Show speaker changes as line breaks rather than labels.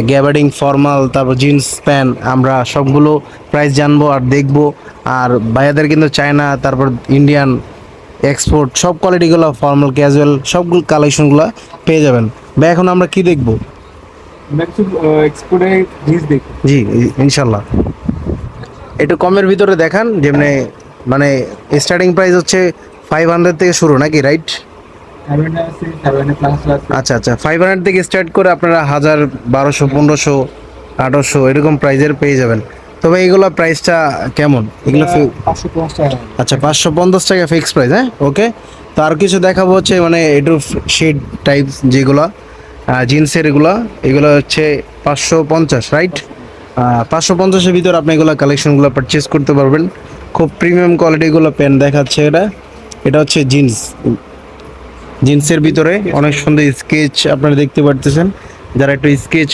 Gabardine formal, তারপর jeans pant, আমরা সবগুলো প্রাইস জানবো আর দেখবো। আর ভাইয়াদের কিন্তু চায়না, তারপর ইন্ডিয়ান এক্সপোর্ট সব কোয়ালিটিগুলো, ফর্মাল ক্যাজুয়াল সবগুলো কালেকশনগুলো পেয়ে যাবেন। ভাই এখন আমরা কি দেখবো?
এক্সপোর্টে জিনিস দেখি।
জি, ইনশাল্লাহ। একটু কমের ভিতরে দেখান, যেমনি মানে স্টার্টিং প্রাইস হচ্ছে 500 থেকে শুরু নাকি, রাইট?
7 আছে, 7 প্লাস আছে।
আচ্ছা আচ্ছা, 500 থেকে স্টার্ট করে আপনারা 1000, 1200, 1500, 1800 এরকম প্রাইজের পেয়ে যাবেন। তবে এইগুলো প্রাইসটা কেমন এগুলো?
550 টাকা।
আচ্ছা, 550 টাকা ফিক্স প্রাইস, হ্যাঁ, ওকে। তো আর কিছু দেখাবো হচ্ছে মানে একটু শেড টাইপ যেগুলো জিন্সের, এগুলো হচ্ছে 550, রাইট? 550-এর ভিতর আপনি এগুলো কালেকশনগুলো পারচেস করতে পারবেন। খুব প্রিমিয়াম কোয়ালিটিগুলো প্যান্ট দেখাচ্ছে। এটা হচ্ছে জিন্সের ভিতরে অনেক সুন্দর স্কেচ আপনারা দেখতে পারতেছেন। যারা একটু স্কেচ